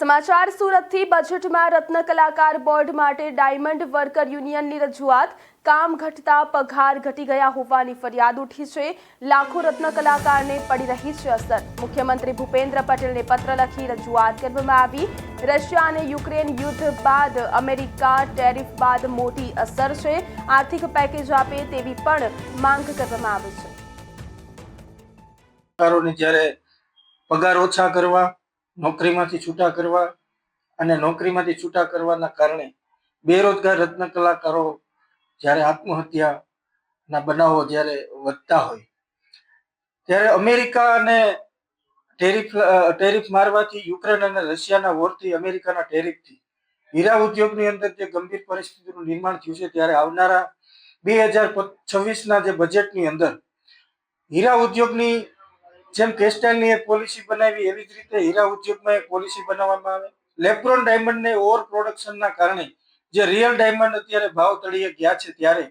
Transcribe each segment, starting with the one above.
સમાચાર સુરતથી બજેટમાં રત્ન કલાકાર બોર્ડ માટે ડાયમંડ વર્કર યુનિયનની રજૂઆત કામ ઘટતા પગાર ઘટી ગયા હોવાની ફરિયાદ ઉઠી છે। લાખો રત્ન કલાકારને પડી રહી છે અસર। મુખ્યમંત્રી ભૂપેન્દ્ર પટેલને પત્ર લખી રજૂઆત કરવામાં આવી। રશિયા અને યુક્રેન યુદ્ધ બાદ અમેરિકા ટેરિફ બાદ મોટી અસર છે। આર્થિક પેકેજ આપે તેવી પણ માંગ કરવામાં આવી છે। જ્યારે પગાર ઓછા કરવા, નોકરીમાંથી છૂટા કરવા અને નોકરીમાંથી છૂટા કરવાના કારણે બેરોજગાર રત્ન કલાકારો જ્યારે આત્મહત્યાના બનાવો જ્યારે વધતા હોય ત્યારે અમેરિકા અને ટેરિફ મારવાથી, યુક્રેન અને રશિયાના વોરથી, અમેરિકાના ટેરિફથી હીરા ઉદ્યોગની અંદર જે ગંભીર પરિસ્થિતિનું નિર્માણ થયું છે ત્યારે આવનારા 2026ના જે બજેટની અંદર હીરા ઉદ્યોગની જેમ કેસ્ટાઇલની એક પોલિસી બનાવી એવી જ રીતે હીરા ઉદ્યોગમાં એક પોલિસી બનાવવામાં આવે। લેબ્રોન ડાયમંડને ઓવર પ્રોડક્શનના કારણે જે રિયલ ડાયમંડ અત્યારે ભાવ તળિયે ગયા છે ત્યારે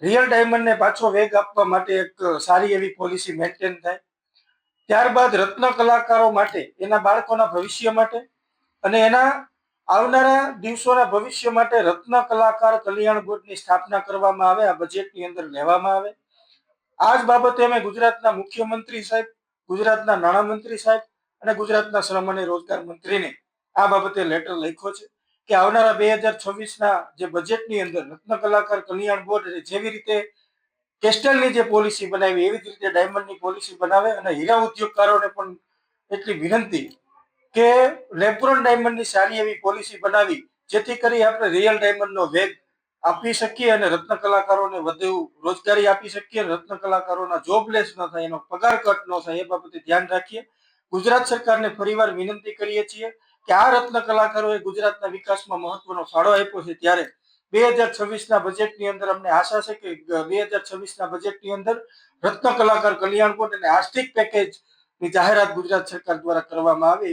રિયલ ડાયમંડને પાછો વેગ આપવા માટે એક સારી એવી પોલિસી મેન્ટેન થાય। ત્યારબાદ રત્ન કલાકારો માટે, એના બાળકોના ભવિષ્ય માટે અને એના આવનારા દિવસોના ભવિષ્ય માટે રત્ન કલાકાર કલ્યાણ બોર્ડની સ્થાપના કરવામાં આવે, આ બજેટની અંદર લેવામાં આવે। આ જ બાબતે અમે ગુજરાતના મુખ્યમંત્રી સાહેબ, ગુજરાતના નાણામંત્રી સાહેબ અને ગુજરાતના શ્રમ અને રોજગાર મંત્રીને આ બાબતે લેટર લખ્યો છે કે આવનારા 2026ના જે બજેટની અંદર રત્ન કલાકાર કલ્યાણ બોર્ડ જેવી રીતે કેસ્ટલની જે પોલિસી બનાવી એવી જ રીતે ડાયમંડની પોલિસી બનાવે અને હીરા ઉદ્યોગકારોને પણ એટલી વિનંતી કે લેબ્રોન ડાયમંડની સારી એવી પોલિસી બનાવી જેથી કરી આપણે રિયલ ડાયમંડનો વેગ આપી શકીએ અને રત્ન કલાકારોને વધુ રોજગારી આપી શકીએ। રત્ન કલાકારોના જોબલેસ ન થાય, એનો પગાર કટ ન થાય એ બાબતે ધ્યાન રાખીએ। ગુજરાત સરકારને ફરીવાર વિનંતી કરીએ છીએ કે આ રત્ન કલાકારોએ ગુજરાતના વિકાસમાં મહત્વનો ફાળો આપ્યો છે ત્યારે 2026ના બજેટની અંદર અમને આશા છે કે 2026ના બજેટની અંદર રત્ન કલાકાર કલ્યાણ બોર્ડ અને આર્થિક પેકેજની જાહેરાત ગુજરાત સરકાર દ્વારા કરવામાં આવે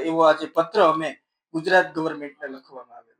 એવો આજે પત્ર અમે ગુજરાત ગવર્મેન્ટને લખવામાં આવે।